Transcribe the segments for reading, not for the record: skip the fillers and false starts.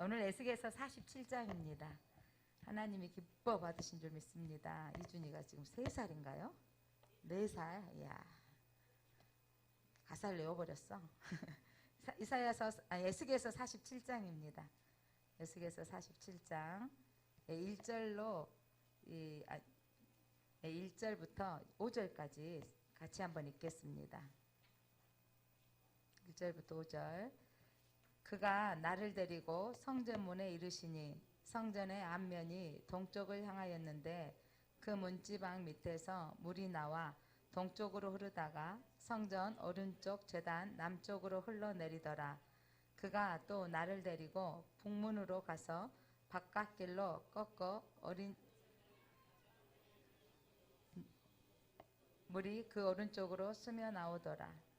오늘 에스겔서 47장입니다. 하나님이 기뻐 받으신 줄 믿습니다. 이준이가 지금 3살인가요? 4살. 이야. 가사를 외워버렸어. 에스겔서 47장입니다. 에스겔서 47장 1절로 1절부터 5절까지 같이 한번 읽겠습니다. 1절부터 5절. 그가 나를 데리고 성전문에 이르시니 성전의 앞면이 동쪽을 향하였는데 그 문지방 밑에서 물이 나와 동쪽으로 흐르다가 성전 오른쪽 제단 남쪽으로 흘러내리더라. 그가 또 나를 데리고 북문으로 가서 바깥길로 꺾어 물이 그 오른쪽으로 스며 나오더라.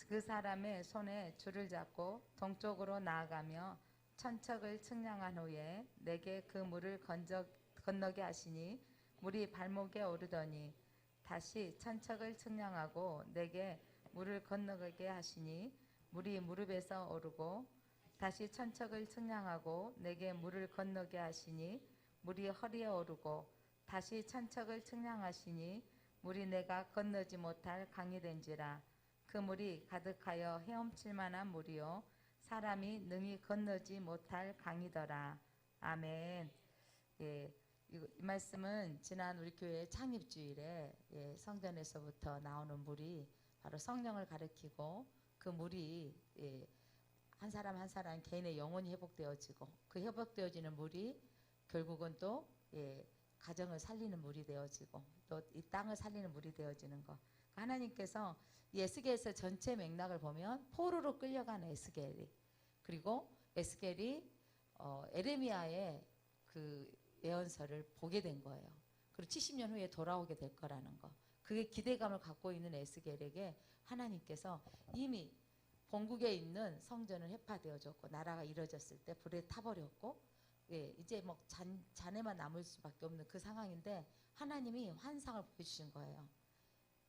그 사람의 손에 줄을 잡고 동쪽으로 나아가며 천척을 측량한 후에 내게 그 물을 건너게 하시니 물이 발목에 오르더니 다시 천척을 측량하고 내게 물을 건너게 하시니 물이 무릎에서 오르고 다시 천척을 측량하고 내게 물을 건너게 하시니 물이 허리에 오르고 다시 천척을 측량하시니 물이 내가 건너지 못할 강이 된지라. 그 물이 가득하여 헤엄칠 만한 물이요 사람이 능히 건너지 못할 강이더라. 아멘. 예, 이 말씀은 지난 우리 교회 창립주일에 성전에서부터 나오는 물이 바로 성령을 가리키고 그 물이 한 사람 한 사람 개인의 영혼이 회복되어지고 그 회복되어지는 물이 결국은 또 가정을 살리는 물이 되어지고 또 이 땅을 살리는 물이 되어지는 것. 하나님께서 에스겔서 전체 맥락을 보면 포로로 끌려간 에스겔이 그리고 에스겔이 에레미야의 그 예언서를 보게 된 거예요. 그리고 70년 후에 돌아오게 될 거라는 거. 그게 기대감을 갖고 있는 에스겔에게 하나님께서 이미 본국에 있는 성전은 회파되어졌고 나라가 이루어졌을 때 불에 타버렸고 이제 뭐 잔해만 남을 수밖에 없는 그 상황인데 하나님이 환상을 보여주신 거예요.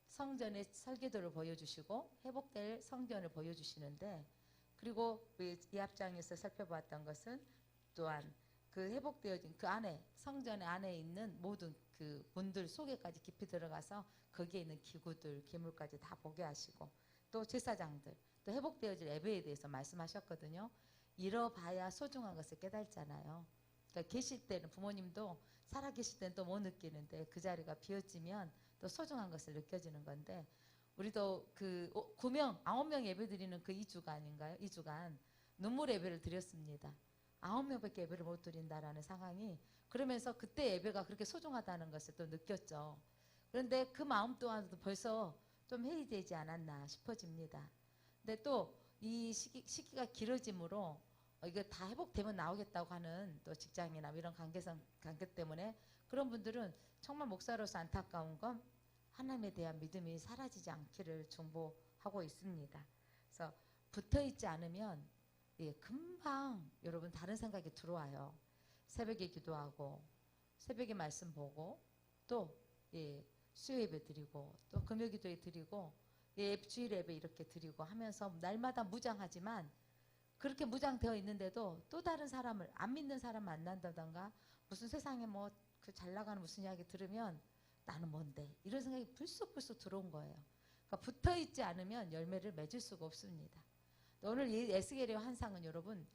성전의 설계도를 보여주시고 회복될 성전을 보여주시는데 그리고 이 앞장에서 살펴봤던 것은 또한 그 회복되어진 그 안에 성전 안에 있는 모든 그 문들 속에까지 깊이 들어가서 거기에 있는 기구들 기물까지 다 보게 하시고 또 제사장들 또 회복되어질 예배에 대해서 말씀하셨거든요. 잃어봐야 소중한 것을 깨달잖아요. 그러니까 계실 때는 부모님도 살아 계실 때는 또 못 느끼는데 그 자리가 비어지면 또 소중한 것을 느껴지는 건데 우리도 그 9명, 9명 예배 드리는 그 2주간인가요? 2주간 눈물 예배를 드렸습니다. 9명밖에 예배를 못 드린다라는 상황이 그러면서 그때 예배가 그렇게 소중하다는 것을 또 느꼈죠. 그런데 그 마음 또한도 벌써 좀 해이되지 않았나 싶어집니다. 근데 또 이 시기가 길어짐으로 이거 다 회복되면 나오겠다고 하는 또 직장이나 이런 관계 때문에 그런 분들은 정말 목사로서 안타까운 건 하나님에 대한 믿음이 사라지지 않기를 중보하고 있습니다. 그래서 붙어있지 않으면 금방 여러분 다른 생각이 들어와요. 새벽에 기도하고 새벽에 말씀 보고 또 수요 예배 드리고 또 금요 기도에 드리고 주일 예배 이렇게 드리고 하면서 날마다 무장하지만 그렇게 무장되어 있는데도 또 다른 사람을 안 믿는 사람 만난다던가 무슨 세상에 뭐 그 잘 나가는 무슨 이야기 들으면 나는 뭔데 이런 생각이 불쑥불쑥 들어온 거예요. 그러니까 붙어있지 않으면 열매를 맺을 수가 없습니다. 오늘 이 에스겔의 환상은 여러분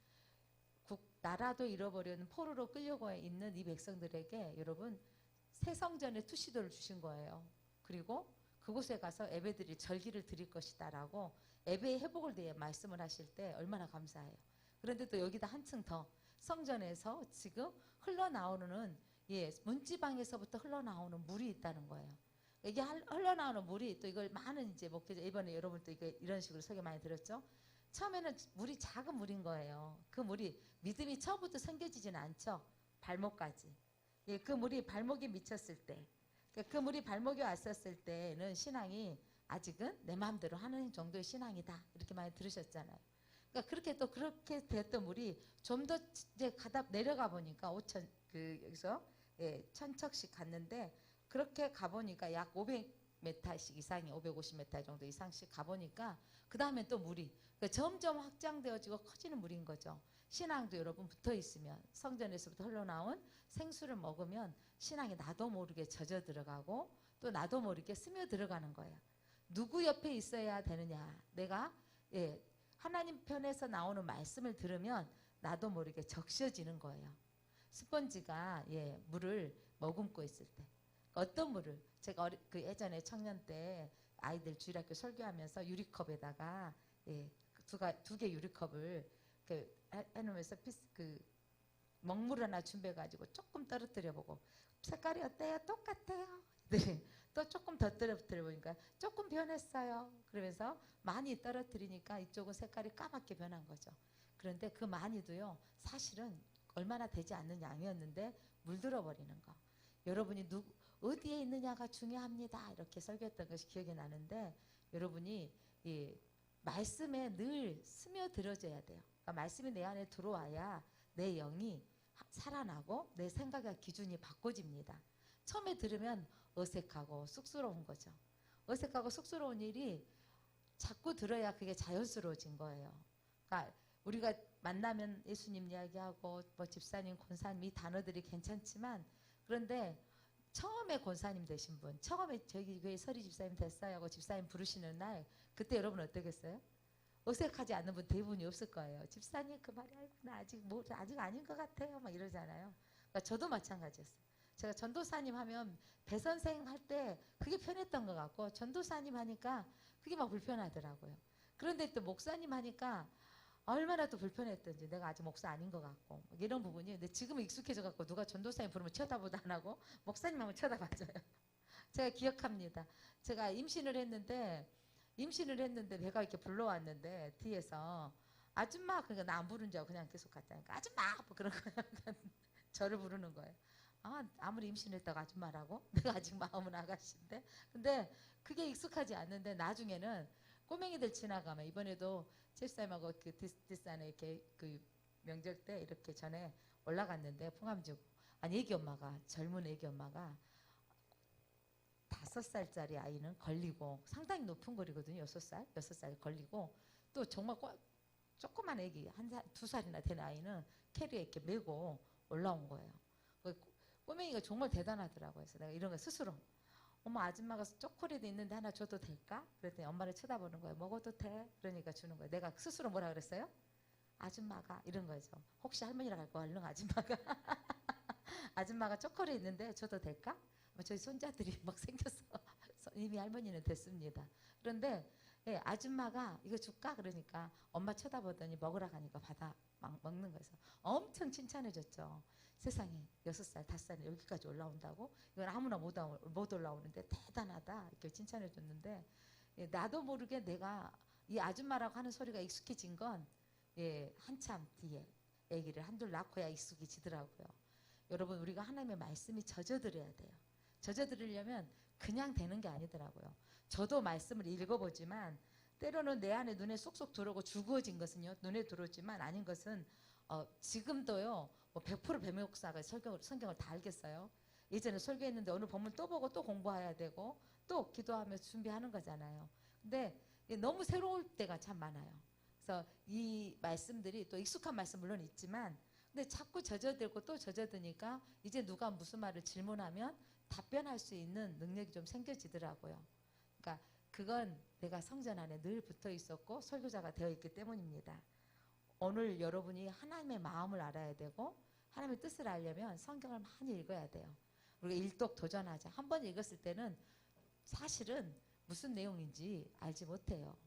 나라도 잃어버리는 포로로 끌려가 있는 이 백성들에게 여러분 새 성전의 투시도를 주신 거예요. 그리고 그곳에 가서 예배드릴 절기를 드릴 것이다 라고 예배의 회복을 대해 말씀을 하실 때 얼마나 감사해요. 그런데 또 여기다 한층 더 성전에서 지금 흘러나오는 문지방에서부터 흘러나오는 물이 있다는 거예요. 이게 흘러나오는 물이 또 이걸 많은 이제 목회자 이번에 여러분 또 이런 식으로 소개 많이 들었죠. 처음에는 물이 작은 물인 거예요. 그 물이 믿음이 처음부터 생겨지지는 않죠. 발목까지. 그 물이 발목에 미쳤을 때 그 물이 발목에 왔었을 때는 신앙이 아직은 내 마음대로 하는 정도의 신앙이다. 이렇게 많이 들으셨잖아요. 그러니까 그렇게 됐던 물이 좀 더 이제 내려가 보니까 여기서 천척씩 갔는데 그렇게 가보니까 약 500m씩 이상이 550m 정도 이상씩 가보니까 그 다음에 또 물이 점점 확장되어지고 커지는 물인 거죠. 신앙도 여러분 붙어 있으면 성전에서부터 흘러나온 생수를 먹으면 신앙이 나도 모르게 젖어 들어가고 또 나도 모르게 스며 들어가는 거예요. 누구 옆에 있어야 되느냐? 내가 하나님 편에서 나오는 말씀을 들으면 나도 모르게 적셔지는 거예요. 스펀지가 물을 머금고 있을 때 어떤 물을 제가 그 예전에 청년 때 아이들 주일학교 설교하면서 유리컵에다가 두 개 유리컵을 해놓으면서 먹물 하나 준비해가지고 조금 떨어뜨려 보고 색깔이 어때요? 똑같아요. 또 조금 더 떨어뜨려 보니까 조금 변했어요. 그러면서 많이 떨어뜨리니까 이쪽은 색깔이 까맣게 변한 거죠. 그런데 그 많이도요 사실은 얼마나 되지 않는 양이었는데 물들어 버리는 거. 여러분이 어디에 있느냐가 중요합니다. 이렇게 설교했던 것이 기억이 나는데 여러분이 이 말씀에 늘 스며들어져야 돼요. 그러니까 말씀이 내 안에 들어와야 내 영이 살아나고 내 생각의 기준이 바꿔집니다. 처음에 들으면 어색하고 쑥스러운 거죠. 어색하고 쑥스러운 일이 자꾸 들어야 그게 자연스러워진 거예요. 그러니까 우리가 만나면 예수님 이야기하고 뭐 집사님, 권사님 이 단어들이 괜찮지만 그런데 처음에 권사님 되신 분, 처음에 저희 교회 서리 집사님 됐어요 하고 집사님 부르시는 날 그때 여러분 어떠겠어요? 어색하지 않는 분 대부분이 없을 거예요. 집사님 그 말이 아이고 나 아직 아닌 것 같아요 막 이러잖아요. 그러니까 저도 마찬가지였어요. 제가 전도사님 하면 배선생 할 때 그게 편했던 것 같고 전도사님 하니까 그게 막 불편하더라고요. 그런데 또 목사님 하니까 얼마나 또 불편했던지 내가 아직 목사 아닌 것 같고 이런 부분이 근데 지금은 익숙해져 갖고 누가 전도사님 부르면 쳐다보도 안 하고 목사님 하면 쳐다봐줘요. 제가 기억합니다. 제가 임신을 했는데 배가 이렇게 불러왔는데 뒤에서 아줌마 그러니까 나 안 부른 줄 알고 그냥 계속 갔다니까 아줌마 뭐 그런 거예요. 저를 부르는 거예요. 아무리 임신했다고 아줌마라고? 내가 아직 마음은 아가씨인데 근데 그게 익숙하지 않는데 나중에는 꼬맹이들 지나가면 이번에도 집사님하고 그 뒷산에 이렇게 그 명절 때 이렇게 전에 올라갔는데 풍암 주고 애기 엄마가 젊은 애기 엄마가 5살짜리 아이는 걸리고 상당히 높은 거리거든요. 6살 걸리고 또 정말 조그만 애기 2살이나 된 아이는 캐리에 이렇게 메고 올라온 거예요. 꼬맹이가 정말 대단하더라고요. 그래서 내가 이런 거 스스로 어머 아줌마가 초콜릿 있는데 하나 줘도 될까? 그랬더니 엄마를 쳐다보는 거예요. 먹어도 돼? 그러니까 주는 거예요. 내가 스스로 뭐라 그랬어요? 아줌마가 이런 거죠. 혹시 할머니라고 할거 얼른 아줌마가 아줌마가 초콜릿 있는데 줘도 될까? 저희 손자들이 막 생겼어. 이미 할머니는 됐습니다. 그런데 아줌마가 이거 줄까? 그러니까 엄마 쳐다보더니 먹으라 가니까 받아 먹는 거에서 엄청 칭찬해줬죠. 세상에 6살, 5살 여기까지 올라온다고? 이건 아무나 못 올라오는데 대단하다 이렇게 칭찬해줬는데 나도 모르게 내가 이 아줌마라고 하는 소리가 익숙해진 건 한참 뒤에 아기를 한둘 낳고야 익숙해지더라고요. 여러분 우리가 하나님의 말씀이 젖어들어야 돼요. 젖어들으려면 그냥 되는 게 아니더라고요. 저도 말씀을 읽어보지만 때로는 내 안에 눈에 쏙쏙 들어오고 주구어진 것은요 눈에 들어오지만 아닌 것은 지금도요 뭐 100% 배매 목사가 성경을 다 알겠어요. 예전에 설교했는데 어느 본문 또 보고 또 공부해야 되고 또 기도하면서 준비하는 거잖아요. 근데 너무 새로울 때가 참 많아요. 그래서 이 말씀들이 또 익숙한 말씀 물론 있지만 근데 자꾸 젖어들고 또 젖어드니까 이제 누가 무슨 말을 질문하면 답변할 수 있는 능력이 좀 생겨지더라고요. 그러니까 그건 내가 성전 안에 늘 붙어 있었고 설교자가 되어 있기 때문입니다. 오늘 여러분이 하나님의 마음을 알아야 되고 하나님의 뜻을 알려면 성경을 많이 읽어야 돼요. 우리가 일독 도전하자. 한 번 읽었을 때는 사실은 무슨 내용인지 알지 못해요.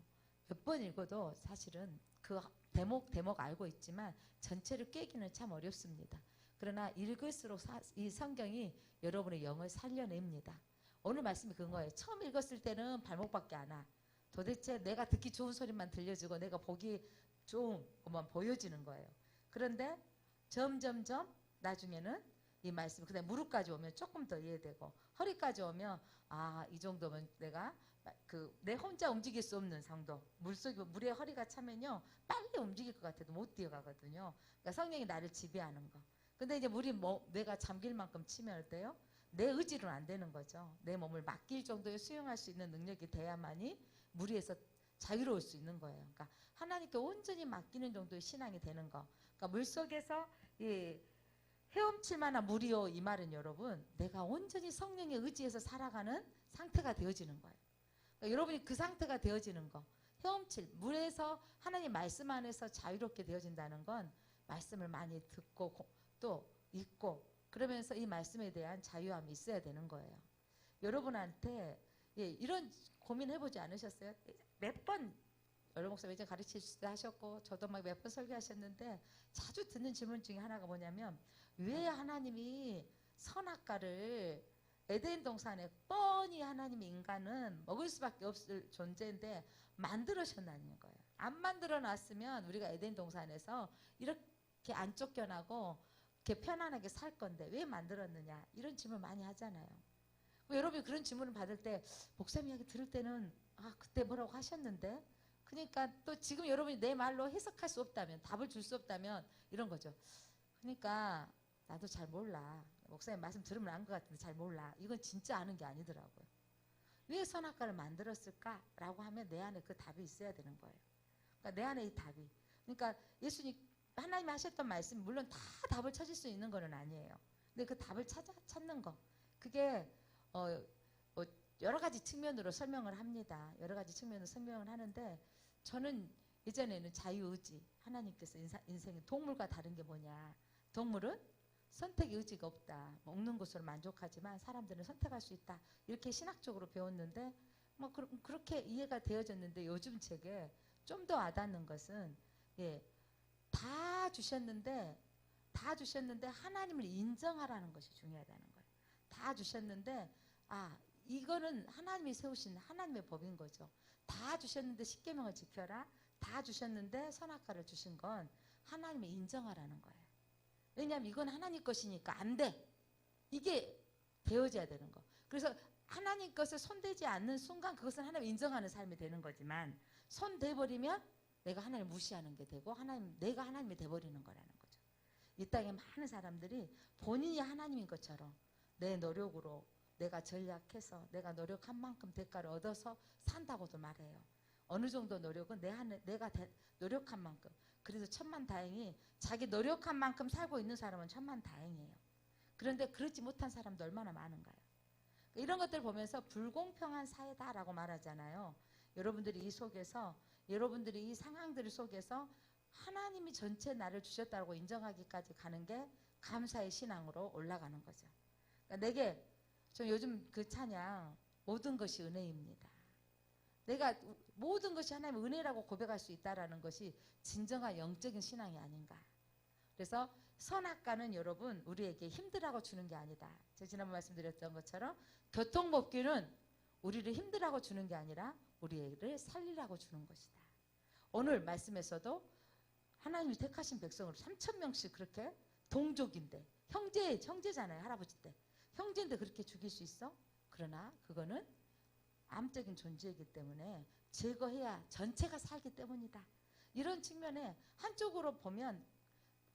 몇 번 읽어도 사실은 그 대목 알고 있지만 전체를 깨기는 참 어렵습니다. 그러나 읽을수록 이 성경이 여러분의 영을 살려냅니다. 오늘 말씀이 그런 거예요. 처음 읽었을 때는 발목밖에 안 와. 도대체 내가 듣기 좋은 소리만 들려주고 내가 보기 좋은 것만 보여지는 거예요. 그런데 점점점 나중에는 이 말씀 그다음에 무릎까지 오면 조금 더 이해되고 허리까지 오면 이 정도면 내가 내 혼자 움직일 수 없는 정도 물에 허리가 차면요 빨리 움직일 것 같아도 못 뛰어가거든요. 그러니까 성령이 나를 지배하는 거. 근데 이제 물이 내가 잠길 만큼 치면 어때요? 내 의지로는 안 되는 거죠. 내 몸을 맡길 정도의 수용할 수 있는 능력이 돼야만이 무리에서 자유로울 수 있는 거예요. 그러니까 하나님께 온전히 맡기는 정도의 신앙이 되는 거. 그러니까 물속에서 이 헤엄칠 만한 물이요, 이 말은 여러분 내가 온전히 성령의 의지에서 살아가는 상태가 되어지는 거예요. 그러니까 여러분이 그 상태가 되어지는 거, 헤엄칠 물에서 하나님 말씀 안에서 자유롭게 되어진다는 건 말씀을 많이 듣고 또 읽고 그러면서 이 말씀에 대한 자유함이 있어야 되는 거예요. 여러분한테 이런 고민 해보지 않으셨어요? 몇 번 여러 목사님 이제 가르치시다 하셨고 저도 막 몇 번 설교하셨는데 자주 듣는 질문 중에 하나가 뭐냐면 왜 하나님이 선악과를 에덴 동산에 뻔히 하나님이 인간은 먹을 수밖에 없을 존재인데 만들으셨다는 거예요. 안 만들어 놨으면 우리가 에덴 동산에서 이렇게 안 쫓겨나고 이렇게 편안하게 살 건데 왜 만들었느냐 이런 질문 많이 하잖아요. 여러분이 그런 질문을 받을 때 목사님 이야기 들을 때는 아 그때 뭐라고 하셨는데 그러니까 또 지금 여러분이 내 말로 해석할 수 없다면 답을 줄 수 없다면 이런 거죠. 그러니까 나도 잘 몰라. 목사님 말씀 들으면 안 것 같은데 잘 몰라. 이건 진짜 아는 게 아니더라고요. 왜 선악과를 만들었을까라고 하면 내 안에 그 답이 있어야 되는 거예요. 그러니까 내 안에 이 답이. 그러니까 예수님 하나님이 하셨던 말씀 물론 다 답을 찾을 수 있는 거는 아니에요. 근데 그 답을 찾는 거 그게 여러 가지 측면으로 설명을 합니다. 여러 가지 측면으로 설명을 하는데 저는 예전에는 자유의지 하나님께서 인생의 동물과 다른 게 뭐냐 동물은 선택의 의지가 없다. 먹는 것으로 만족하지만 사람들은 선택할 수 있다. 이렇게 신학적으로 배웠는데 뭐 그렇게 이해가 되어졌는데 요즘 책에 좀 더 와닿는 것은 다 주셨는데 하나님을 인정하라는 것이 중요하다는 거예요. 다 주셨는데 이거는 하나님이 세우신 하나님의 법인 거죠. 다 주셨는데 십계명을 지켜라. 다 주셨는데 선악과를 주신 건 하나님이 인정하라는 거예요. 왜냐하면 이건 하나님 것이니까 안 돼. 이게 되어져야 되는 거. 그래서 하나님 것을 손대지 않는 순간 그것은 하나님 인정하는 삶이 되는 거지만 손대버리면 내가 하나님을 무시하는 게 되고 내가 하나님이 돼버리는 거라는 거죠. 이 땅에 많은 사람들이 본인이 하나님인 것처럼 내 노력으로 내가 전략해서 내가 노력한 만큼 대가를 얻어서 산다고도 말해요. 어느 정도 노력은 내가 노력한 만큼. 그래서 천만다행히 자기 노력한 만큼 살고 있는 사람은 천만다행이에요. 그런데 그렇지 못한 사람도 얼마나 많은가요? 이런 것들 보면서 불공평한 사회다라고 말하잖아요. 여러분들이 이 속에서 여러분들이 이 상황들 속에서 하나님이 전체 나를 주셨다고 인정하기까지 가는 게 감사의 신앙으로 올라가는 거죠. 그러니까 내게 저 요즘 그 찬양 모든 것이 은혜입니다. 내가 모든 것이 하나님의 은혜라고 고백할 수 있다는 것이 진정한 영적인 신앙이 아닌가. 그래서 선악과는 여러분 우리에게 힘들라고 주는 게 아니다. 제가 지난번 말씀드렸던 것처럼 교통법규는 우리를 힘들라고 주는 게 아니라 우리를 살리라고 주는 것이다. 오늘 말씀에서도 하나님이 택하신 백성으로 3,000명씩 그렇게 동족인데 형제잖아요. 할아버지 때. 형제인데 그렇게 죽일 수 있어? 그러나 그거는 암적인 존재이기 때문에 제거해야 전체가 살기 때문이다. 이런 측면에 한쪽으로 보면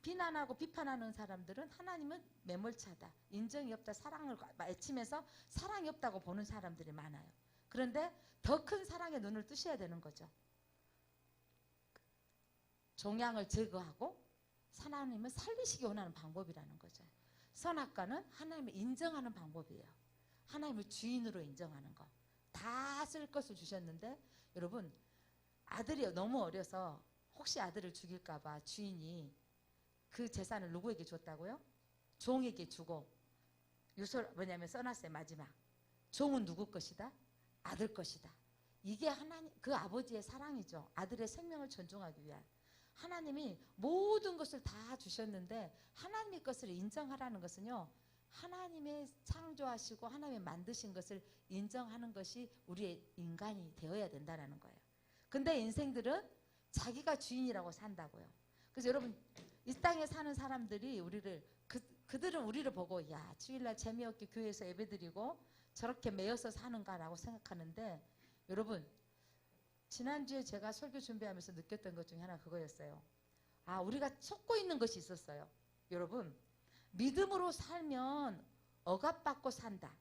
비난하고 비판하는 사람들은 하나님은 매몰차다. 인정이 없다. 사랑을 외치면서 사랑이 없다고 보는 사람들이 많아요. 그런데 더 큰 사랑의 눈을 뜨셔야 되는 거죠. 종양을 제거하고 하나님을 살리시기 원하는 방법이라는 거죠. 선악과는 하나님을 인정하는 방법이에요. 하나님을 주인으로 인정하는 거. 다 쓸 것을 주셨는데 여러분 아들이 너무 어려서 혹시 아들을 죽일까 봐 주인이 그 재산을 누구에게 줬다고요? 종에게 주고 뭐냐면 써놨어요. 마지막 종은 누구 것이다? 아들 것이다. 이게 하나님 그 아버지의 사랑이죠. 아들의 생명을 존중하기 위한. 하나님이 모든 것을 다 주셨는데 하나님의 것을 인정하라는 것은요. 하나님의 창조하시고 하나님의 만드신 것을 인정하는 것이 우리의 인간이 되어야 된다는 거예요. 근데 인생들은 자기가 주인이라고 산다고요. 그래서 여러분 이 땅에 사는 사람들이 그들은 우리를 보고 야 주일날 재미없게 교회에서 예배드리고 저렇게 매여서 사는가라고 생각하는데 여러분 지난주에 제가 설교 준비하면서 느꼈던 것 중에 하나 그거였어요. 우리가 속고 있는 것이 있었어요. 여러분 믿음으로 살면 억압받고 산다.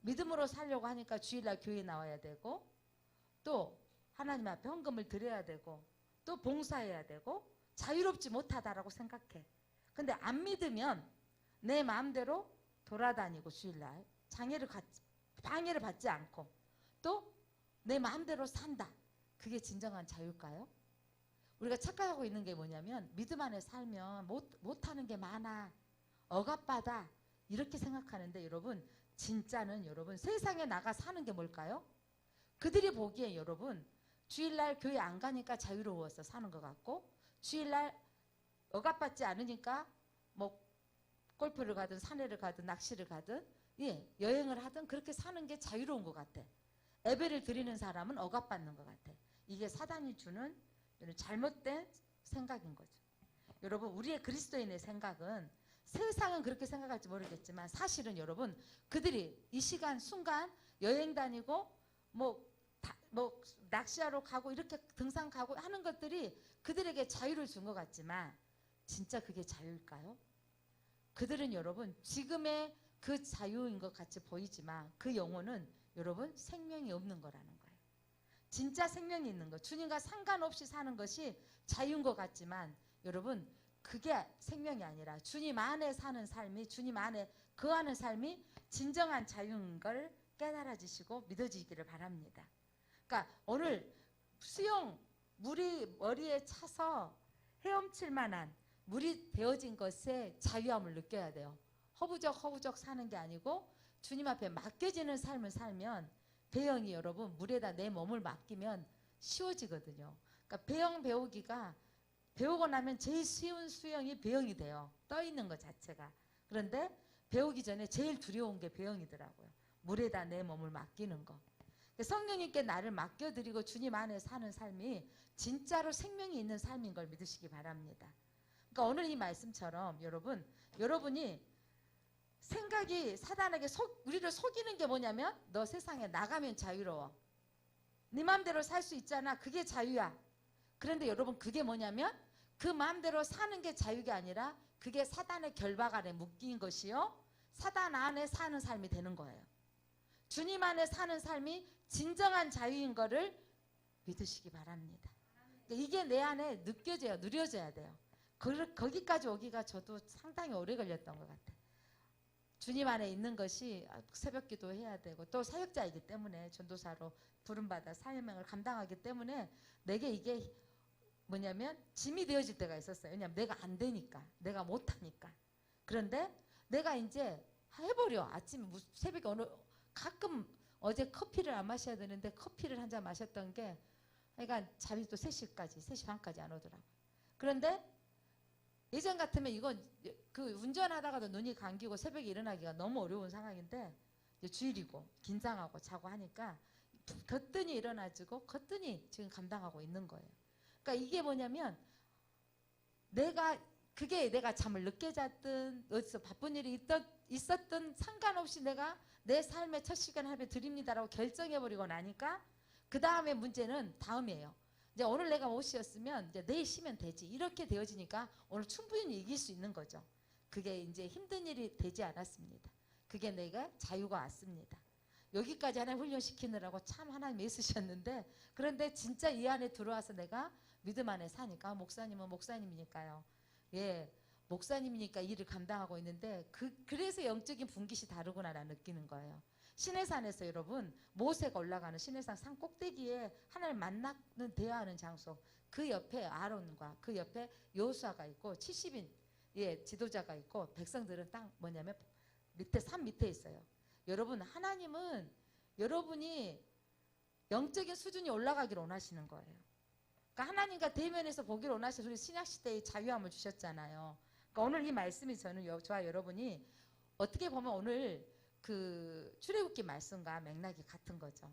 믿음으로 살려고 하니까 주일날 교회에 나와야 되고 또 하나님 앞에 헌금을 드려야 되고 또 봉사해야 되고 자유롭지 못하다라고 생각해. 근데 안 믿으면 내 마음대로 돌아다니고 주일날 방해를 받지 않고 또 내 마음대로 산다. 그게 진정한 자유일까요? 우리가 착각하고 있는 게 뭐냐면 믿음 안에 살면 못하는 게 많아, 억압받아, 이렇게 생각하는데 여러분, 진짜는 여러분 세상에 나가 사는 게 뭘까요? 그들이 보기에 여러분 주일날 교회 안 가니까 자유로워서 사는 것 같고, 주일날 억압받지 않으니까 뭐 골프를 가든 산에를 가든 낚시를 가든 여행을 하든 그렇게 사는 게 자유로운 것 같아. 예배를 드리는 사람은 억압받는 것 같아. 이게 사단이 주는 잘못된 생각인 거죠. 여러분, 우리의 그리스도인의 생각은, 세상은 그렇게 생각할지 모르겠지만 사실은 여러분, 그들이 이 시간 순간 여행 다니고 뭐 낚시하러 가고 이렇게 등산 가고 하는 것들이 그들에게 자유를 준 것 같지만 진짜 그게 자유일까요? 그들은 여러분 지금의 그 자유인 것 같이 보이지만 그 영혼은 여러분 생명이 없는 거라는 거예요. 진짜 생명이 있는 거, 주님과 상관없이 사는 것이 자유인 것 같지만 여러분 그게 생명이 아니라 주님 안에 사는 삶이, 주님 안에 거하는 삶이 진정한 자유인 걸 깨달아지시고 믿어지기를 바랍니다. 그러니까 오늘 수영, 물이 머리에 차서 헤엄칠 만한 물이 되어진 것에 자유함을 느껴야 돼요. 허우적 사는 게 아니고 주님 앞에 맡겨지는 삶을 살면, 배영이 여러분 물에다 내 몸을 맡기면 쉬워지거든요. 그러니까 배영 배우기가, 배우고 나면 제일 쉬운 수영이 배영이 돼요. 떠 있는 것 자체가. 그런데 배우기 전에 제일 두려운 게 배영이더라고요. 물에다 내 몸을 맡기는 거. 성령님께 나를 맡겨드리고 주님 안에 사는 삶이 진짜로 생명이 있는 삶인 걸 믿으시기 바랍니다. 그러니까 오늘 이 말씀처럼 여러분이 생각이 사단에게 우리를 속이는 게 뭐냐면, 너 세상에 나가면 자유로워, 네 마음대로 살 수 있잖아, 그게 자유야. 그런데 여러분 그게 뭐냐면 그 마음대로 사는 게 자유가 아니라 그게 사단의 결박 안에 묶인 것이요, 사단 안에 사는 삶이 되는 거예요. 주님 안에 사는 삶이 진정한 자유인 거를 믿으시기 바랍니다. 이게 내 안에 느껴져야, 누려져야 돼요. 거기까지 오기가 저도 상당히 오래 걸렸던 것 같아요. 주님 안에 있는 것이, 새벽 기도해야 되고 또 사역자이기 때문에 전도사로 부름받아 사명을 감당하기 때문에 내게 이게 뭐냐면 짐이 되어질 때가 있었어요. 왜냐하면 내가 안 되니까, 내가 못하니까. 그런데 내가 이제 해버려. 아침에 새벽에 가끔 어제 커피를 안 마셔야 되는데 커피를 한 잔 마셨던 게, 그러니까 잠이 또 3시까지 3시 반까지 안 오더라고요. 그런데 예전 같으면 이건 운전하다가도 눈이 감기고 새벽에 일어나기가 너무 어려운 상황인데, 이제 주일이고 긴장하고 자고 하니까 거뜬히 일어나지고 거뜬히 지금 감당하고 있는 거예요. 그러니까 이게 뭐냐면, 내가 잠을 늦게 잤든 어디서 바쁜 일이 있었든 상관없이 내가 내 삶의 첫 시간 하루에 드립니다라고 결정해버리고 나니까 그 다음에 문제는 다음이에요. 이제 오늘 내가 못 쉬었으면 이제 내일 쉬면 되지, 이렇게 되어지니까 오늘 충분히 이길 수 있는 거죠. 그게 이제 힘든 일이 되지 않았습니다. 그게 내가 자유가 왔습니다. 여기까지 하나님 훈련시키느라고 참 하나님 애쓰셨는데, 그런데 진짜 이 안에 들어와서 내가 믿음 안에 사니까, 목사님은 목사님이니까요. 목사님이니까 일을 감당하고 있는데 그래서 영적인 분깃이 다르구나라는 느끼는 거예요. 시내산에서 여러분, 모세가 올라가는 시내산 산 꼭대기에 하나님 만나는 대화하는 장소, 그 옆에 아론과 그 옆에 여호수아가 있고 70인 지도자가 있고, 백성들은 딱 뭐냐면 산 밑에 있어요. 여러분, 하나님은 여러분이 영적인 수준이 올라가기를 원하시는 거예요. 그러니까 하나님과 대면에서 보기를 원하셔서 우리 신약시대에 자유함을 주셨잖아요. 그러니까 오늘 이 말씀이 저와 여러분이 어떻게 보면 오늘 그 출애굽기 말씀과 맥락이 같은 거죠.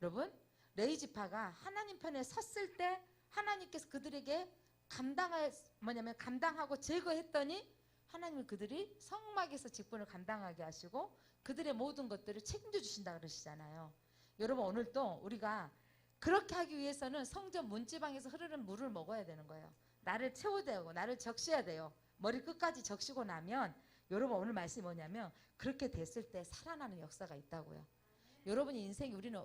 여러분, 레위지파가 하나님 편에 섰을 때 하나님께서 그들에게 감당하고 제거했더니 하나님은 그들이 성막에서 직분을 감당하게 하시고 그들의 모든 것들을 책임져 주신다 그러시잖아요. 여러분, 오늘도 우리가 그렇게 하기 위해서는 성전 문지방에서 흐르는 물을 먹어야 되는 거예요. 나를 채워야 되고 나를 적셔야 돼요. 머리 끝까지 적시고 나면, 여러분 오늘 말씀이 뭐냐면, 그렇게 됐을 때 살아나는 역사가 있다고요. 여러분이 인생이, 우리는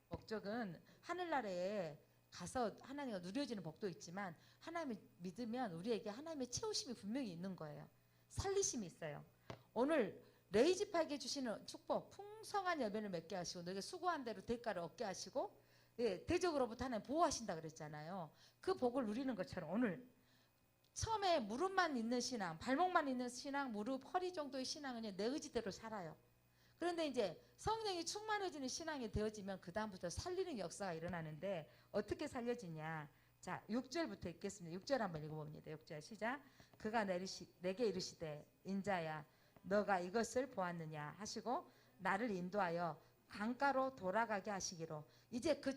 목적은 하늘나라에 가서 하나님과 누려지는 복도 있지만 하나님을 믿으면 우리에게 하나님의 채우심이 분명히 있는 거예요. 살리심이 있어요. 오늘 레이지파에게 주시는 축복, 풍성한 열매를 맺게 하시고 너에게 수고한 대로 대가를 얻게 하시고, 예, 대적으로부터 하나님 보호하신다 그랬잖아요. 그 복을 누리는 것처럼 오늘 처음에 무릎만 있는 신앙, 발목만 있는 신앙, 무릎, 허리 정도의 신앙은 내 의지대로 살아요. 그런데 이제 성령이 충만해지는 신앙이 되어지면 그 다음부터 살리는 역사가 일어나는데 어떻게 살려지냐. 자, 6절부터 읽겠습니다. 6절 한번 읽어봅니다. 6절 시작. 그가 내게 이르시되 인자야 너가 이것을 보았느냐 하시고 나를 인도하여 강가로 돌아가게 하시기로. 이제 그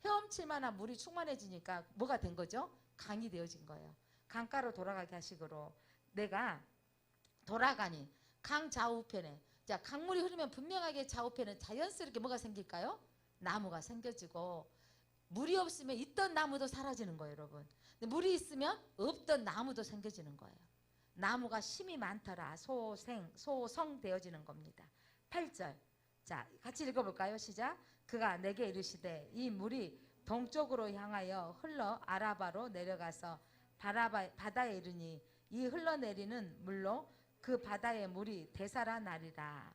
헤엄칠 만한 물이 충만해지니까 뭐가 된 거죠? 강이 되어진 거예요. 강가로 돌아가게 하시기로. 내가 돌아가니 강 좌우편에, 자, 강물이 흐르면 분명하게 좌우편에 자연스럽게 뭐가 생길까요? 나무가 생겨지고, 물이 없으면 있던 나무도 사라지는 거예요, 여러분. 근데 물이 있으면 없던 나무도 생겨지는 거예요. 나무가 심이 많더라. 소성 되어지는 겁니다. 8절. 자, 같이 읽어볼까요? 시작. 그가 내게 이르시되 이 물이 동쪽으로 향하여 흘러 아라바로 내려가서 바다에 이르니 이 흘러내리는 물로 그 바다의 물이 되살아나리라.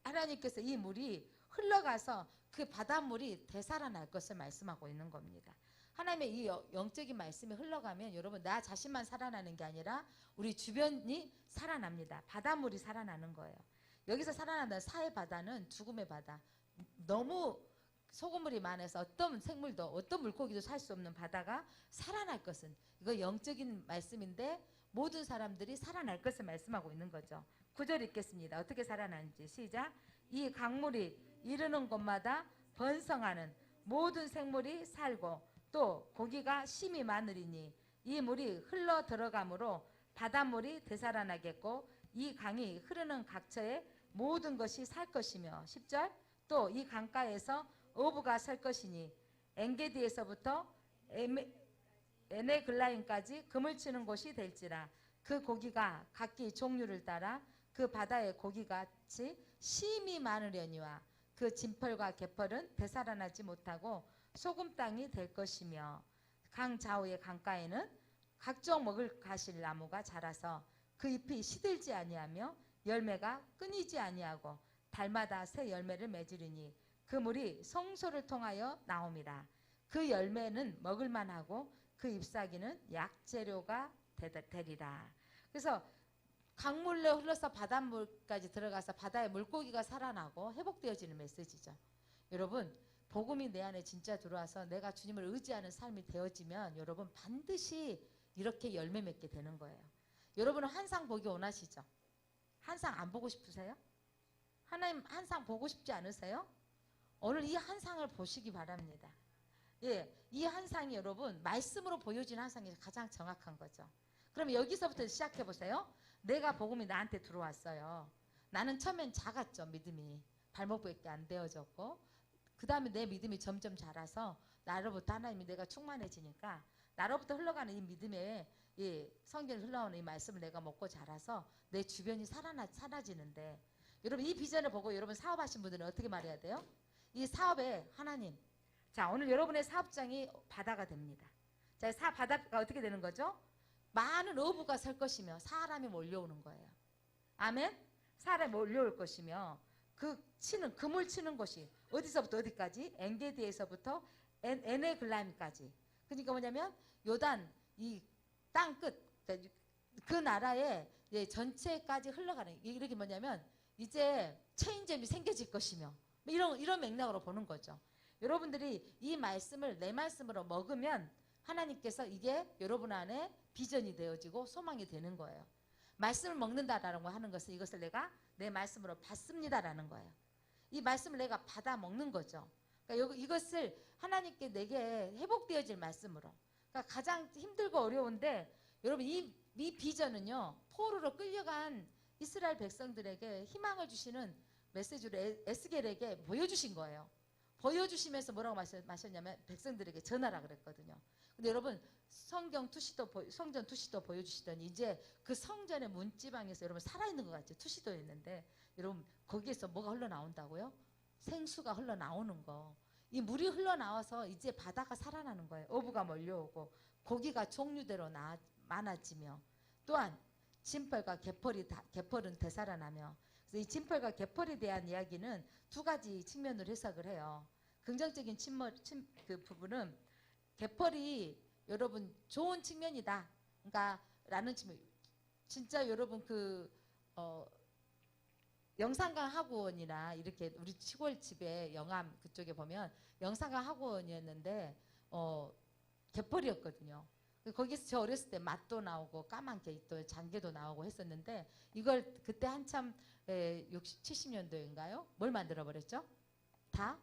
하나님께서 이 물이 흘러가서 그 바닷물이 되살아날 것을 말씀하고 있는 겁니다. 하나님의 이 영적인 말씀이 흘러가면 여러분 나 자신만 살아나는 게 아니라 우리 주변이 살아납니다. 바닷물이 살아나는 거예요. 여기서 살아난다는 사해 바다는 죽음의 바다. 너무 소금물이 많아서 어떤 생물도 어떤 물고기도 살 수 없는 바다가 살아날 것은, 이거 영적인 말씀인데 모든 사람들이 살아날 것을 말씀하고 있는 거죠. 9절 읽겠습니다. 어떻게 살아나는지 시작. 이 강물이 이르는 곳마다 번성하는 모든 생물이 살고 또 고기가 심이 많으리니 이 물이 흘러 들어가므로 바닷물이 되살아나겠고 이 강이 흐르는 각처에 모든 것이 살 것이며. 10절. 또 이 강가에서 어부가 설 것이니 엔게디에서부터 에네글라임까지 금을 치는 곳이 될지라. 그 고기가 각기 종류를 따라 그 바다의 고기같이 심이 많으려니와 그 진펄과 개펄은 되살아나지 못하고 소금 땅이 될 것이며 강 좌우의 강가에는 각종 먹을 가실 나무가 자라서 그 잎이 시들지 아니하며 열매가 끊이지 아니하고 달마다 새 열매를 맺으리니 그 물이 성소를 통하여 나옵니다. 그 열매는 먹을만하고 그 잎사귀는 약재료가 되리라. 그래서 강물로 흘러서 바닷물까지 들어가서 바다의 물고기가 살아나고 회복되어지는 메시지죠. 여러분 복음이 내 안에 진짜 들어와서 내가 주님을 의지하는 삶이 되어지면 여러분 반드시 이렇게 열매 맺게 되는 거예요. 여러분은 환상 보기 원하시죠? 환상 안 보고 싶으세요? 하나님 환상 보고 싶지 않으세요? 오늘 이 환상을 보시기 바랍니다. 예, 이 환상이 여러분 말씀으로 보여진 환상이 가장 정확한 거죠. 그럼 여기서부터 시작해 보세요. 내가 복음이 나한테 들어왔어요. 나는 처음엔 작았죠. 믿음이 발목밖에 안 되어졌고 그 다음에 내 믿음이 점점 자라서 나로부터 하나님이 내가 충만해지니까 나로부터 흘러가는 이 믿음의 이 성경에 흘러오는 이 말씀을 내가 먹고 자라서 내 주변이 사라지는데, 여러분 이 비전을 보고 여러분 사업하신 분들은 어떻게 말해야 돼요? 이 사업에 하나님, 자 오늘 여러분의 사업장이 바다가 됩니다. 자, 바다가 어떻게 되는 거죠? 많은 어부가 설 것이며 사람이 몰려오는 거예요. 아멘? 사람이 몰려올 것이며 금을 치는 곳이 어디서부터 어디까지? 엔게디에서부터 에네글라임까지. 그러니까 뭐냐면 요단 이 땅 끝, 그 나라의 전체까지 흘러가는, 이렇게 뭐냐면 이제 체인점이 생겨질 것이며 이런 맥락으로 보는 거죠. 여러분들이 이 말씀을 내 말씀으로 먹으면 하나님께서 이게 여러분 안에 비전이 되어지고 소망이 되는 거예요. 말씀을 먹는다라는 거 하는 것은 이것을 내가 내 말씀으로 받습니다라는 거예요. 이 말씀을 내가 받아 먹는 거죠. 그러니까 이것을 하나님께 내게 회복되어질 말씀으로. 그러니까 가장 힘들고 어려운데 여러분 이 비전은요 포로로 끌려간 이스라엘 백성들에게 희망을 주시는 메시지로 에스겔에게 보여주신 거예요. 보여주시면서 뭐라고 마셨냐면 백성들에게 전하라 그랬거든요. 근데 여러분 성전 투시도 보여주시더니 이제 그 성전의 문지방에서 여러분 살아있는 것 같죠. 투시도 있는데 여러분 거기에서 뭐가 흘러나온다고요? 생수가 흘러나오는 거. 이 물이 흘러나와서 이제 바다가 살아나는 거예요. 어부가 몰려오고 고기가 종류대로 많아지며, 또한 진펄과 개펄은 되살아나며. 그래서 이 진펄과 개펄에 대한 이야기는 두 가지 측면으로 해석을 해요. 긍정적인 그 부분은 개펄이 여러분 좋은 측면이다. 그러니까 라는 측면. 진짜 여러분 영상강 학원이나 이렇게 우리 시골 집에 영암 그쪽에 보면 영상강 학원이었는데 개펄이었거든요. 거기서 저 어렸을 때 맛도 나오고 까만 게 또 장게도 나오고 했었는데, 이걸 그때 한참 60, 70년도인가요? 뭘 만들어 버렸죠? 다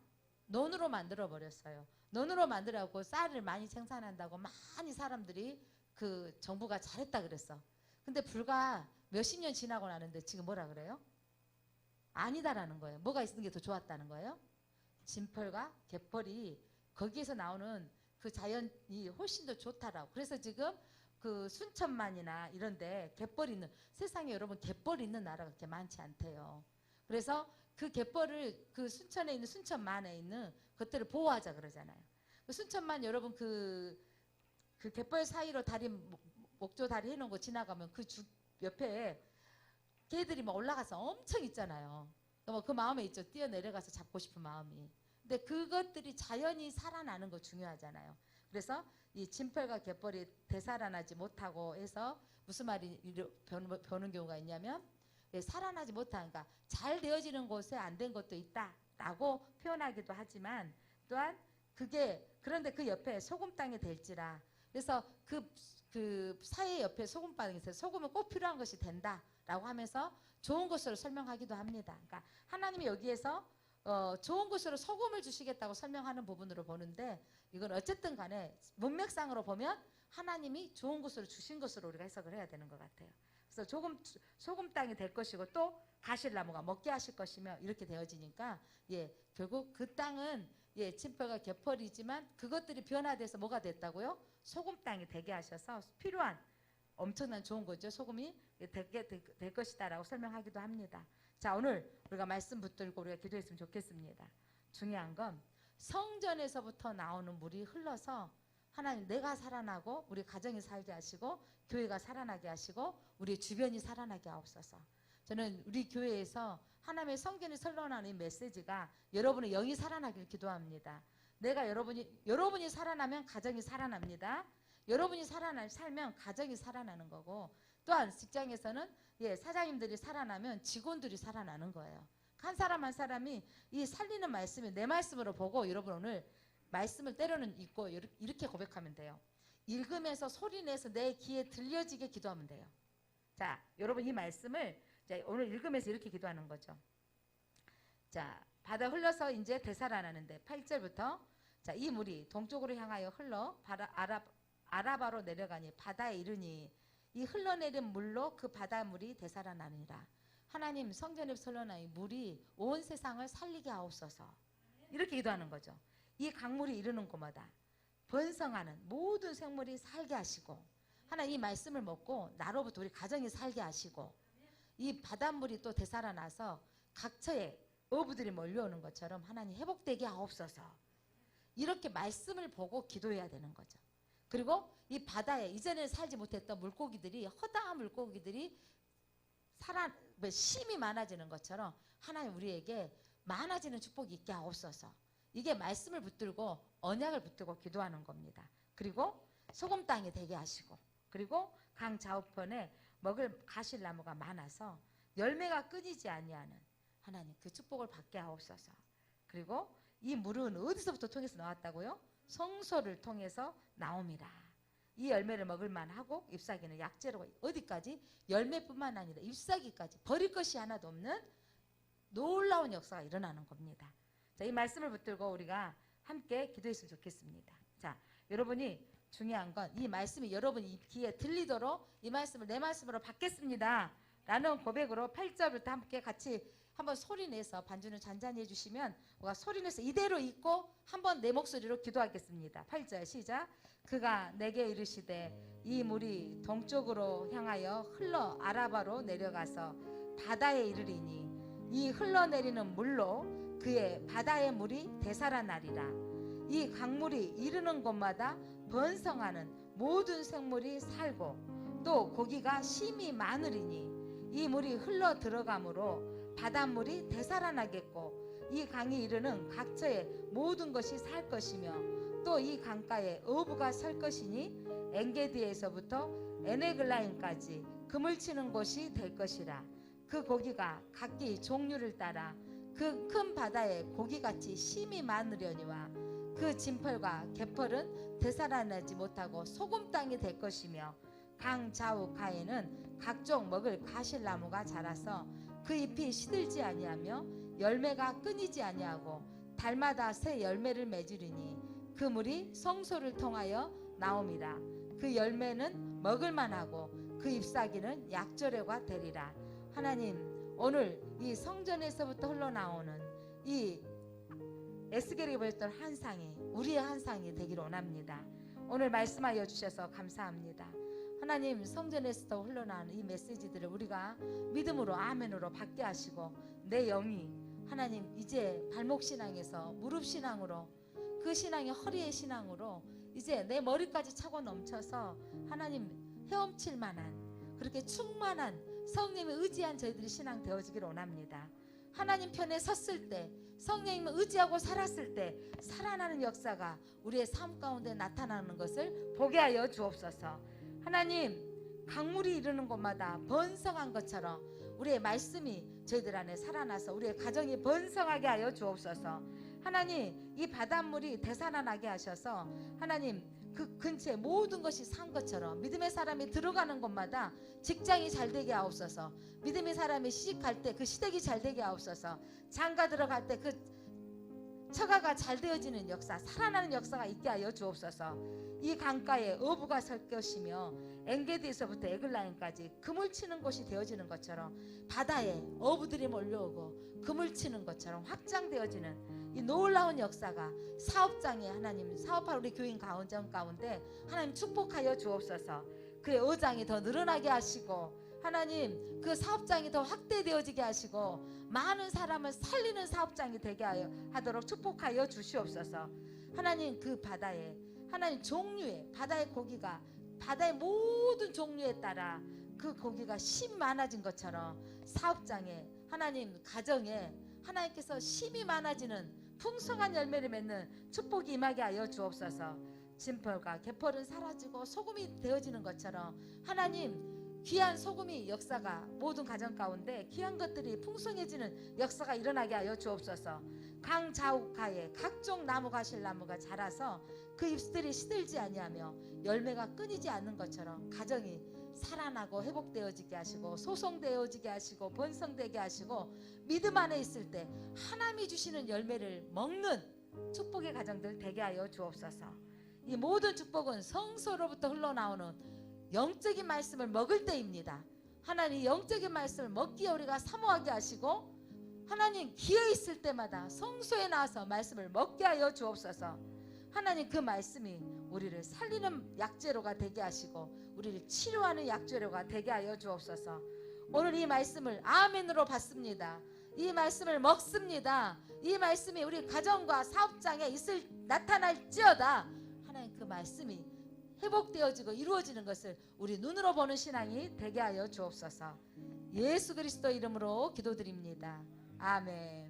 논으로 만들어 버렸어요. 논으로 만들어갖고 쌀을 많이 생산한다고 많이 사람들이 그 정부가 잘했다 그랬어. 근데 불과 몇십 년 지나고 나는데 지금 뭐라 그래요? 아니다라는 거예요. 뭐가 있는 게 더 좋았다는 거예요? 진펄과 개펄이 거기에서 나오는 그 자연이 훨씬 더 좋다라고. 그래서 지금 그 순천만이나 이런데 갯벌 있는, 세상에 여러분 갯벌 있는 나라가 그렇게 많지 않대요. 그래서 그 갯벌을 그 순천에 있는 순천만에 있는 것들을 보호하자 그러잖아요. 그 순천만 여러분 그 갯벌 사이로 다리 목조 다리 해놓은 거 지나가면 그 옆에 개들이 막 올라가서 엄청 있잖아요. 그 마음에 있죠. 뛰어내려가서 잡고 싶은 마음이. 근데 그것들이 자연이 살아나는 거 중요하잖아요. 그래서 이 진펄과 갯벌이 되살아나지 못하고 해서 무슨 말이 보는 경우가 있냐면, 살아나지 못하니까 잘 되어지는 곳에 안 된 것도 있다라고 표현하기도 하지만, 또한 그런데 그 옆에 소금 땅이 될지라. 그래서 그 사이 옆에 소금 땅이 있어요. 소금은 꼭 필요한 것이 된다라고 하면서 좋은 것으로 설명하기도 합니다. 그러니까 하나님이 여기에서 좋은 것으로 소금을 주시겠다고 설명하는 부분으로 보는데, 이건 어쨌든 간에 문맥상으로 보면 하나님이 좋은 것으로 주신 것으로 우리가 해석을 해야 되는 것 같아요. 그래서 소금 땅이 될 것이고 또 가실나무가 먹게 하실 것이며 이렇게 되어지니까, 결국 그 땅은 진펄과 개펄이지만 그것들이 변화돼서 뭐가 됐다고요? 소금 땅이 되게 하셔서 필요한 엄청난 좋은 거죠. 소금이 될 것이다라고 설명하기도 합니다. 자, 오늘 우리가 말씀 붙들고 우리가 기도했으면 좋겠습니다. 중요한 건 성전에서부터 나오는 물이 흘러서 하나님 내가 살아나고 우리 가정이 살게 하시고 교회가 살아나게 하시고 우리 주변이 살아나게 하옵소서. 저는 우리 교회에서 하나님의 성전이 흘러나오는 이 메시지가 여러분의 영이 살아나길 기도합니다. 여러분이 살아나면 가정이 살아납니다. 여러분이 살면 가정이 살아나는 거고, 또한 직장에서는 사장님들이 살아나면 직원들이 살아나는 거예요. 한 사람 한 사람이 이 살리는 말씀이 내 말씀으로 보고, 여러분 오늘 말씀을 때로는 읽고 이렇게 고백하면 돼요. 읽으면서 소리내서 내 귀에 들려지게 기도하면 돼요. 자, 여러분 이 말씀을 오늘 읽으면서 이렇게 기도하는 거죠. 자, 바다 흘러서 이제 되살아나는데 8절부터 자, 이 물이 동쪽으로 향하여 흘러 아라바로 내려가니 바다에 이르니 이 흘러내린 물로 그 바닷물이 되살아나니라. 하나님 성전에서 흘러나온 물이 온 세상을 살리게 하옵소서. 이렇게 기도하는 거죠. 이 강물이 이르는 곳마다 번성하는 모든 생물이 살게 하시고, 하나님 이 말씀을 먹고 나로부터 우리 가정이 살게 하시고, 이 바닷물이 또 되살아나서 각처에 어부들이 몰려오는 것처럼 하나님 회복되게 하옵소서. 이렇게 말씀을 보고 기도해야 되는 거죠. 그리고 이 바다에 이전에 살지 못했던 물고기들이, 허다한 물고기들이 심이 많아지는 것처럼 하나님 우리에게 많아지는 축복이 있게 하옵소서. 이게 말씀을 붙들고 언약을 붙들고 기도하는 겁니다. 그리고 소금 땅이 되게 하시고, 그리고 강 좌우편에 먹을 가실나무가 많아서 열매가 끊이지 아니하는 하나님 그 축복을 받게 하옵소서. 그리고 이 물은 어디서부터 통해서 나왔다고요? 성소를 통해서 나옵니다. 이 열매를 먹을 만하고 잎사귀는 약재로 어디까지? 열매뿐만 아니라 잎사귀까지 버릴 것이 하나도 없는 놀라운 역사가 일어나는 겁니다. 자, 이 말씀을 붙들고 우리가 함께 기도했으면 좋겠습니다. 자, 여러분이 중요한 건 이 말씀이 여러분 귀에 들리도록 이 말씀을 내 말씀으로 받겠습니다 라는 고백으로 8절부터 함께 같이 한번 소리내서 반주는 잔잔히 해주시면 우리가 소리내서 이대로 읽고 한번 내 목소리로 기도하겠습니다. 8절 시작. 그가 내게 이르시되 이 물이 동쪽으로 향하여 흘러 아라바로 내려가서 바다에 이르리니 이 흘러내리는 물로 그의 바다의 물이 되살아나리라. 이 강물이 이르는 곳마다 번성하는 모든 생물이 살고 또 고기가 심이 많으리니 이 물이 흘러 들어가므로 바닷물이 되살아나겠고 이 강이 이르는 각처의 모든 것이 살 것이며 또 이 강가에 어부가 설 것이니 엔게디에서부터 에네글라임까지 그물 치는 곳이 될 것이라. 그 고기가 각기 종류를 따라 그 큰 바다에 고기같이 심이 많으려니와 그 진펄과 개펄은 되살아나지 못하고 소금 땅이 될 것이며 강 좌우가에는 각종 먹을 가실나무가 자라서 그 잎이 시들지 아니하며 열매가 끊이지 아니하고 달마다 새 열매를 맺으리니 그 물이 성소를 통하여 나옴이라. 그 열매는 먹을만하고 그 잎사귀는 약조류가 되리라. 하나님, 오늘 이 성전에서부터 흘러나오는 이 에스겔이 보였던 환상이 우리의 환상이 되기를 원합니다. 오늘 말씀하여 주셔서 감사합니다. 하나님, 성전에서 흘러나오는 이 메시지들을 우리가 믿음으로 아멘으로 받게 하시고 내 영이 하나님 이제 발목신앙에서 무릎신앙으로 그 신앙이 허리의 신앙으로 이제 내 머리까지 차고 넘쳐서 하나님 헤엄칠 만한 그렇게 충만한 성령님을 의지한 저희들이 신앙 되어지기를 원합니다. 하나님 편에 섰을 때 성령님을 의지하고 살았을 때 살아나는 역사가 우리의 삶 가운데 나타나는 것을 보게 하여 주옵소서. 하나님, 강물이 이르는 곳마다 번성한 것처럼 우리의 말씀이 저희들 안에 살아나서 우리의 가정이 번성하게 하여 주옵소서. 하나님, 이 바닷물이 되살아나게 하셔서 하나님 그 근처에 모든 것이 산 것처럼 믿음의 사람이 들어가는 곳마다 직장이 잘 되게 하옵소서. 믿음의 사람이 시집갈 때 그 시댁이 잘 되게 하옵소서. 장가 들어갈 때 그 처가가 잘 되어지는 역사, 살아나는 역사가 있게 하여 주옵소서. 이 강가에 어부가 설 것이며 엔게디에서부터 에글라임까지 그물 치는 곳이 되어지는 것처럼 바다에 어부들이 몰려오고 그물 치는 것처럼 확장되어지는 이 놀라운 역사가 사업장에 하나님 사업할 우리 교인 가운데 하나님 축복하여 주옵소서. 그의 의장이 더 늘어나게 하시고 하나님 그 사업장이 더 확대되어지게 하시고 많은 사람을 살리는 사업장이 되게 하도록 축복하여 주시옵소서. 하나님 그 바다에 하나님 종류의 바다의 고기가 바다의 모든 종류에 따라 그 고기가 심 많아진 것처럼 사업장에 하나님 가정에 하나님께서 심이 많아지는 풍성한 열매를 맺는 축복이 임하게 하여 주옵소서. 진펄과 개펄은 사라지고 소금이 되어지는 것처럼 하나님 귀한 소금이 역사가 모든 가정 가운데 귀한 것들이 풍성해지는 역사가 일어나게 하여 주옵소서. 강 좌우가에 각종 나무 가실나무가 자라서 그 잎들이 시들지 아니하며 열매가 끊이지 않는 것처럼 가정이 살아나고 회복되어지게 하시고 소송되어지게 하시고 번성되게 하시고 믿음 안에 있을 때 하나님이 주시는 열매를 먹는 축복의 가정들 되게 하여 주옵소서. 이 모든 축복은 성소로부터 흘러나오는 영적인 말씀을 먹을 때입니다. 하나님 영적인 말씀을 먹기에 우리가 사모하게 하시고 하나님 기회 있을 때마다 성소에 나와서 말씀을 먹게 하여 주옵소서. 하나님 그 말씀이 우리를 살리는 약재료가 되게 하시고 우리를 치료하는 약재료가 되게 하여 주옵소서. 오늘 이 말씀을 아멘으로 받습니다. 이 말씀을 먹습니다. 이 말씀이 우리 가정과 사업장에 나타날지어다. 하나님 그 말씀이 회복되어지고 이루어지는 것을 우리 눈으로 보는 신앙이 되게 하여 주옵소서. 예수 그리스도 이름으로 기도드립니다. 아멘.